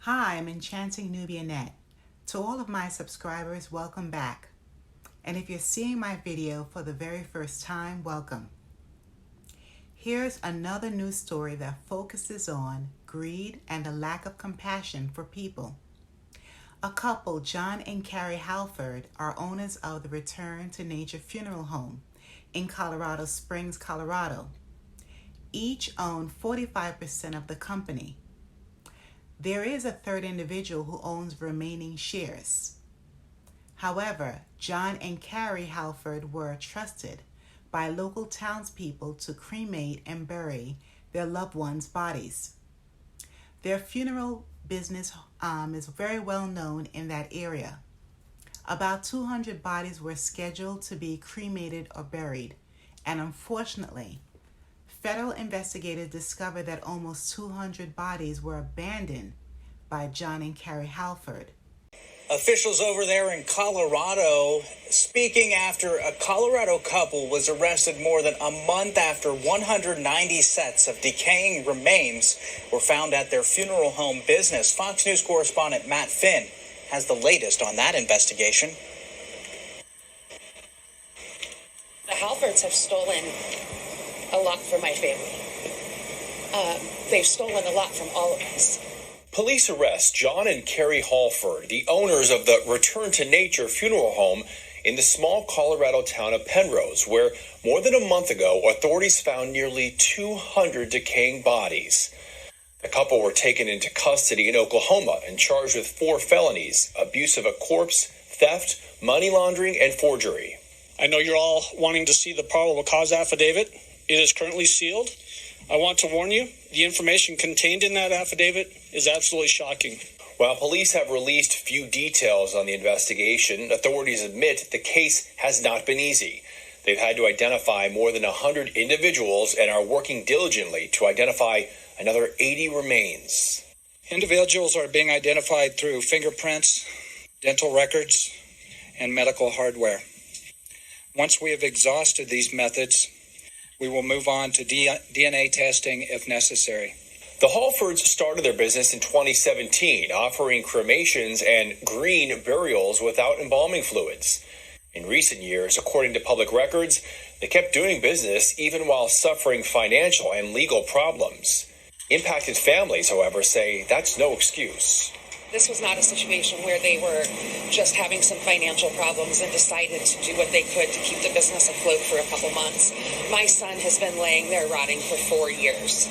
Hi, I'm Enchanting Nubia Net. To all of my subscribers, welcome back. And if you're seeing my video for the very first time, welcome. Here's another news story that focuses on greed and a lack of compassion for people. A couple, John and Carrie Halford, are owners of the Return to Nature Funeral Home in Colorado Springs, Colorado. Each own 45% of the company. There is a third individual who owns remaining shares. However, John and Carrie Halford were trusted by local townspeople to cremate and bury their loved ones' bodies. Their funeral business is very well known in that area. About 200 bodies were scheduled to be cremated or buried, and unfortunately, federal investigators discovered that almost 200 bodies were abandoned by John and Carrie Halford. Officials over there in Colorado speaking after a Colorado couple was arrested more than a month after 190 sets of decaying remains were found at their funeral home business. Fox News correspondent Matt Finn has the latest on that investigation. The Halfords have stolen a lot from my family. They've stolen a lot from all of us. Police arrest John and Carrie Halford, the owners of the Return to Nature Funeral Home in the small Colorado town of Penrose, where more than a month ago, authorities found nearly 200 decaying bodies. The couple were taken into custody in Oklahoma and charged with 4 felonies: abuse of a corpse, theft, money laundering, and forgery. I know you're all wanting to see the probable cause affidavit. It is currently sealed. I want to warn you, the information contained in that affidavit is absolutely shocking. While police have released few details on the investigation, authorities admit the case has not been easy. They've had to identify more than 100 individuals and are working diligently to identify another 80 remains. Individuals are being identified through fingerprints, dental records, and medical hardware. Once we have exhausted these methods, we will move on to DNA testing if necessary. The Halfords started their business in 2017, offering cremations and green burials without embalming fluids. In recent years, according to public records, they kept doing business even while suffering financial and legal problems. Impacted families, however, say that's no excuse. This was not a situation where they were just having some financial problems and decided to do what they could to keep the business afloat for a couple months. My son has been laying there rotting for 4 years.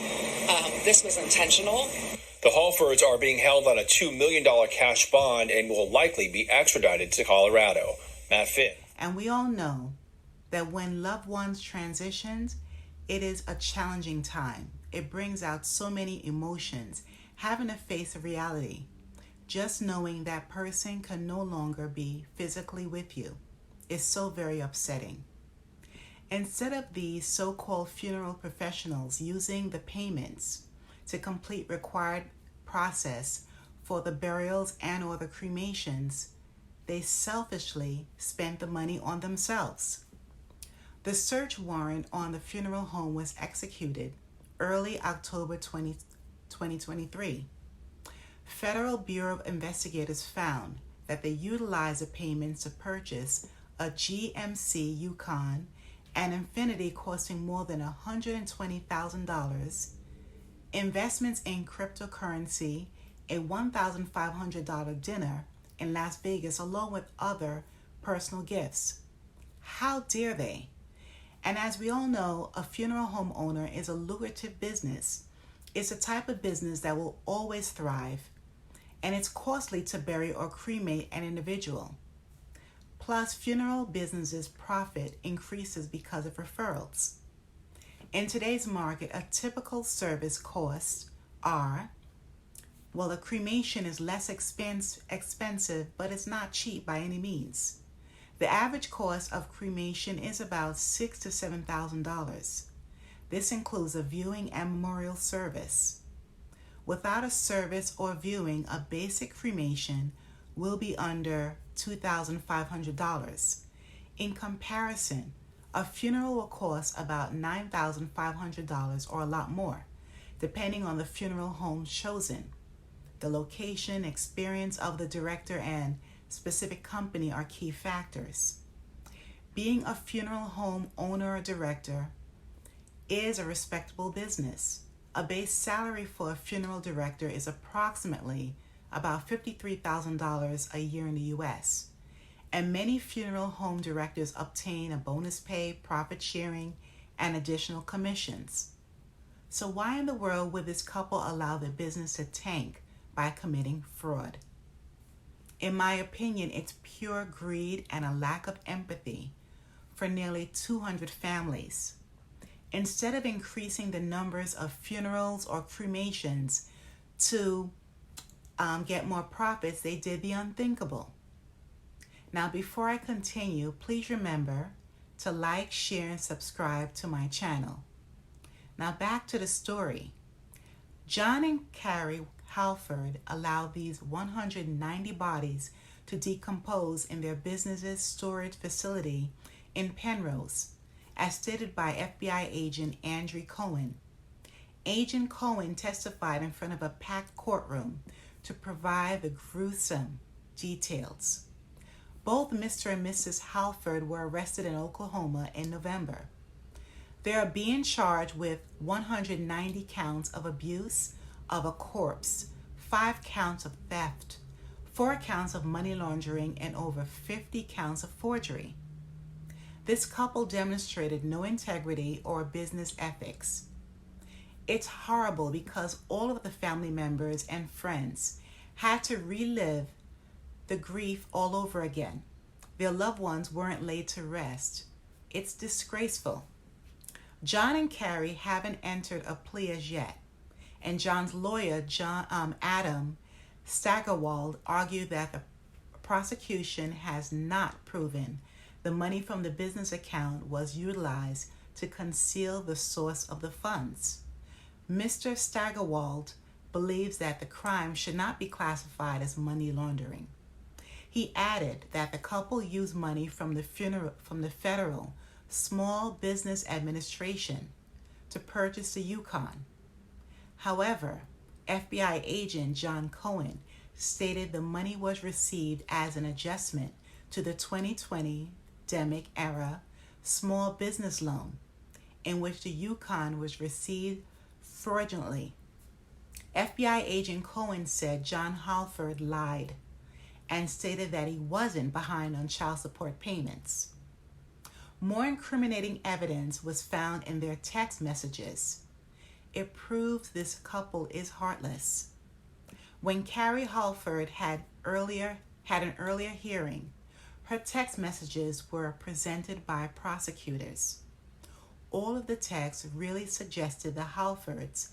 This was intentional. The Halfords are being held on a $2 million cash bond and will likely be extradited to Colorado. Matt Finn. And we all know that when loved ones transitions, it is a challenging time. It brings out so many emotions, having to face a reality. Just knowing that person can no longer be physically with you is so very upsetting. Instead of these so-called funeral professionals using the payments to complete required process for the burials and or the cremations, they selfishly spent the money on themselves. The search warrant on the funeral home was executed early October 2023. Federal Bureau of Investigators found that they utilized the payments to purchase a GMC Yukon and Infiniti costing more than $120,000, investments in cryptocurrency, a $1,500 dinner in Las Vegas, along with other personal gifts. How dare they? And as we all know, a funeral home owner is a lucrative business. It's a type of business that will always thrive, and it's costly to bury or cremate an individual. Plus, funeral businesses' profit increases because of referrals. In today's market, a typical service costs are, well, a cremation is less expensive, but it's not cheap by any means. The average cost of cremation is about $6,000 to $7,000. This includes a viewing and memorial service. Without a service or viewing, a basic cremation will be under $2,500. In comparison, a funeral will cost about $9,500 or a lot more, depending on the funeral home chosen. The location, experience of the director, and specific company are key factors. Being a funeral home owner or director is a respectable business. A base salary for a funeral director is approximately about $53,000 a year in the U.S., and many funeral home directors obtain a bonus pay, profit sharing, and additional commissions. So why in the world would this couple allow their business to tank by committing fraud? In my opinion, it's pure greed and a lack of empathy for nearly 200 families. Instead of increasing the numbers of funerals or cremations to get more profits, they did the unthinkable. Now, before I continue, please remember to like, share, and subscribe to my channel. Now back to the story. John and Carrie Halford allowed these 190 bodies to decompose in their business's storage facility in Penrose, as stated by FBI agent Andrew Cohen. Agent Cohen testified in front of a packed courtroom to provide the gruesome details. Both Mr. and Mrs. Halford were arrested in Oklahoma in November. They are being charged with 190 counts of abuse of a corpse, 5 counts of theft, 4 counts of money laundering, and over 50 counts of forgery. This couple demonstrated no integrity or business ethics. It's horrible because all of the family members and friends had to relive the grief all over again. Their loved ones weren't laid to rest. It's disgraceful. John and Carrie haven't entered a plea as yet, and John's lawyer, Adam Steigerwald, argued that the prosecution has not proven the money from the business account was utilized to conceal the source of the funds. Mr. Steigerwald believes that the crime should not be classified as money laundering. He added that the couple used money from the Federal Small Business Administration to purchase the Yukon. However, FBI agent John Cohen stated the money was received as an adjustment to the 2020 pandemic-era small business loan, in which the Yukon was received fraudulently. FBI agent Cohen said John Halford lied and stated that he wasn't behind on child support payments. More incriminating evidence was found in their text messages. It proves this couple is heartless. When Carrie Halford had an earlier hearing, her text messages were presented by prosecutors. All of the texts really suggested the Halfords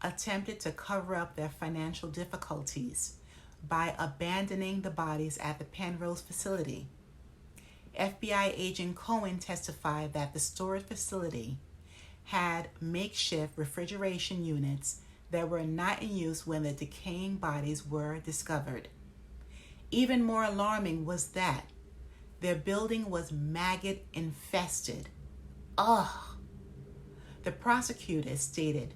attempted to cover up their financial difficulties by abandoning the bodies at the Penrose facility. FBI agent Cohen testified that the storage facility had makeshift refrigeration units that were not in use when the decaying bodies were discovered. Even more alarming was that their building was maggot infested. Ugh! The prosecutor stated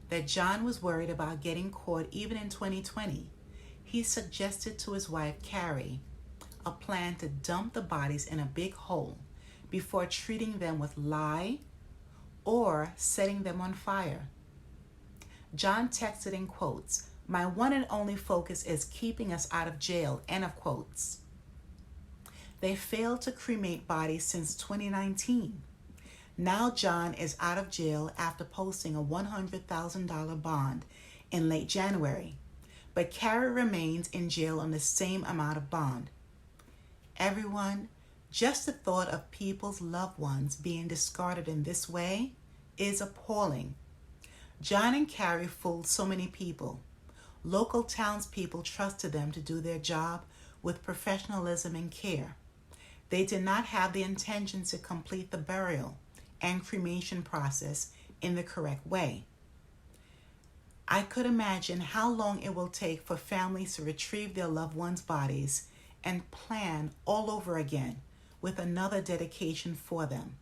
that John was worried about getting caught even in 2020. He suggested to his wife, Carrie, a plan to dump the bodies in a big hole before treating them with lye or setting them on fire. John texted in quotes, "My one and only focus is keeping us out of jail," end of quotes. They failed to cremate bodies since 2019. Now John is out of jail after posting a $100,000 bond in late January, but Carrie remains in jail on the same amount of bond. Everyone, just the thought of people's loved ones being discarded in this way is appalling. John and Carrie fooled so many people. Local townspeople trusted them to do their job with professionalism and care. They did not have the intention to complete the burial and cremation process in the correct way. I could imagine how long it will take for families to retrieve their loved ones' bodies and plan all over again with another dedication for them.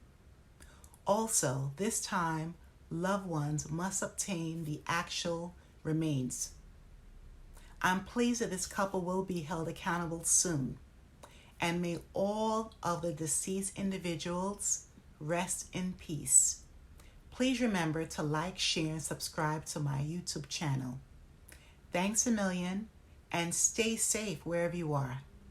Also, this time, loved ones must obtain the actual remains. I'm pleased that this couple will be held accountable soon. And may all of the deceased individuals rest in peace. Please remember to like, share, and subscribe to my YouTube channel. Thanks a million, and stay safe wherever you are.